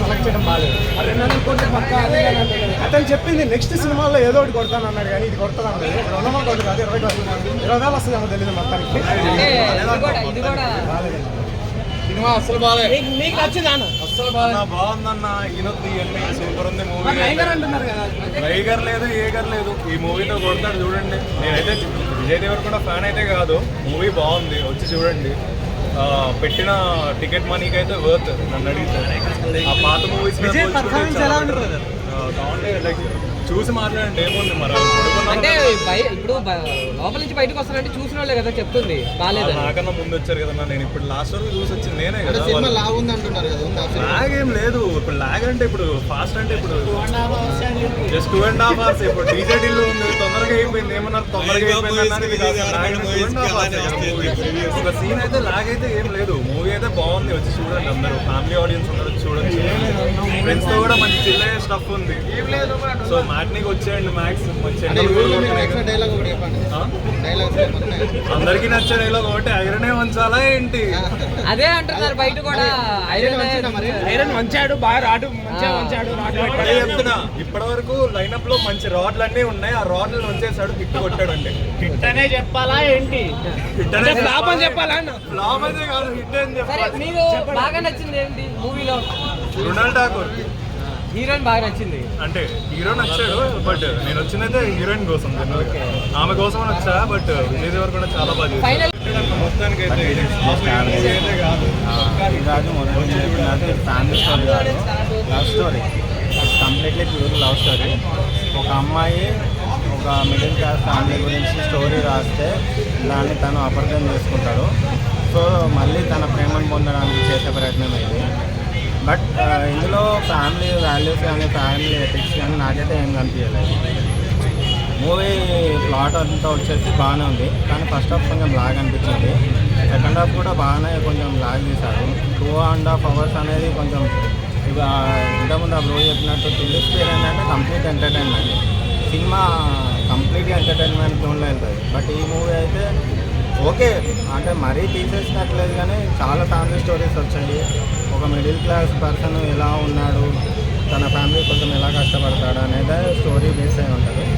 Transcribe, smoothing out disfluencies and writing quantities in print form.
Select చేయడం బాగాలేదు. 200 కోట్లు పక్క అతను చెప్పింది నెక్స్ట్ సినిమాలో ఏదో ఒకటి కొడతాను అన్నాడు, కానీ ఇది కొడతాను అన్నది 200 కోట్లు కాదు 20,000 వస్తుందేమో తెలియదు మొత్తానికి. సినిమా అసలు బాగాలేదు. నీకు నచ్చిందా? అసలు బాగుందన్న. ఈయనొద్దు ఇవన్నీ సూపర్ ఉంది మూవీ. అంటున్నారు కదా, టైగర్ లేదు ఏగర్ లేదు, ఈ మూవీతో కొడతాడు చూడండి. నేనైతే విజయ్ దేవరకొండ ఫ్యాన్ అయితే కాదు, మూవీ బాగుంది, వచ్చి చూడండి. పెట్టిన టికెట్ మనీకి అయితే వర్త్ నన్ను అడిగితే. ఆ పాత మూవీస్ లైక్ చూసి మాట్లాడండి ఏముంది మరి. అంటే ఇప్పుడు లోపల నుంచి బయటకు వస్తానంటే చూసిన వాళ్ళే కదా చెప్తుంది బాగాలేదు. నాకన్నా ముందు వచ్చారు కదా, నేను ఇప్పుడు లాస్ట్ వరకు చూసి వచ్చింది నేనే కదా. లాగ్ ఏం లేదు. ఇప్పుడు లాగ్ అంటే ఇప్పుడు ఫాస్ట్ అంటే ఇప్పుడు జస్ట్ 2.5 hours. ఇప్పుడు డీజే ఢిల్లీ ఉంది, తొందరగా అయిపోయింది. ఏమన్నారు తొందరగా అయిపోయింది. ఒక సీన్ అయితే లాగ్ అయితే ఏం లేదు. మూవీ అయితే బాగుంది, వచ్చి చూడండి. అందరూ ఫ్యామిలీ ఆడియన్స్ ఉన్నారు, చూడండి. ఫ్రెండ్స్ తో కూడా మంచి చిల్ అయ్యే స్టఫ్ ఉంది. సో మ్యాట్నీకి వచ్చేయండి. మ్యాక్స్ మంచి అందరికి నచ్చే డైలాగ్ ఒకటి, ఐరనే వంచాలా ఏంటి అదే అంటున్నారు బయట కూడా. ఐరన్ వంచాడు బాగా, రాడు వంచాడు. చెప్తున్నా, ఇప్పటి వరకు లైనప్ లో మంచి రాడ్లు అన్నీ ఉన్నాయి. ఆ రాడ్లు వంచేసాడు, హిట్ కొట్టాడు. అంటే హిట్ అనే చెప్పాలా ఏంటి? ఫ్లాప్ అని చెప్పాలా? ఫ్లాప్ అయితే కాదు, హిట్ అని చెప్పాలి. మీకు బాగా నచ్చింది ఏంటి మూవీలో? మృణాల్ ఠాకూర్ హీరోయిన్ బాగా నచ్చింది. అంటే హీరో నచ్చాడు, బట్ నేను వచ్చినైతే హీరోయిన్ కోసం, ఆమె కోసం వచ్చా. బట్ విజయ్ దేవరకొండ చాలా బాగా చేశాడు. మొత్తానికి అయితే కాదు ఫ్యామిలీ స్టోరీ కాదు, love story. Completely pure love story. ఒక అమ్మాయి ఒక మిడిల్ క్లాస్ ఫ్యామిలీ గురించి స్టోరీ రాస్తే దాన్ని తను అపార్థం చేసుకుంటాడు. సో మళ్ళీ తన ప్రేమను పొందడానికి చేసే ప్రయత్నం ఇది. బట్ ఇందులో ఫ్యామిలీ వాల్యూస్ కానీ ఫ్యామిలీ ఎథిక్స్ కానీ నాకైతే ఏం కనిపించలేదు. మూవీ ప్లాట్ అంతా వచ్చేసి బాగానే ఉంది, కానీ ఫస్ట్ హాఫ్ కొంచెం లాగ్ అనిపించింది. సెకండ్ హాఫ్ కూడా బాగానే కొంచెం లాగ్ తీశారు. 2.5 hours అనేది కొంచెం ఇంతకుముందు ఆ బ్రో చెప్పినట్టు థ్రిల్లర్ స్పేర్ ఏంటంటే కంప్లీట్ ఎంటర్టైన్మెంట్. సినిమా కంప్లీట్గా ఎంటర్టైన్మెంట్ జోన్లో వెళ్తుంది. బట్ ఈ మూవీ అయితే ఓకే, అంటే మరీ తీసేసినట్లేదు, కానీ చాలా ఫ్యామిలీ స్టోరీస్ వచ్చాయి. ఒక మిడిల్ క్లాస్ పర్సన్ ఎలా ఉన్నాడు, తన ఫ్యామిలీ కోసం ఎలా కష్టపడతాడు అనేది స్టోరీ బేస్ అయి ఉంటుంది.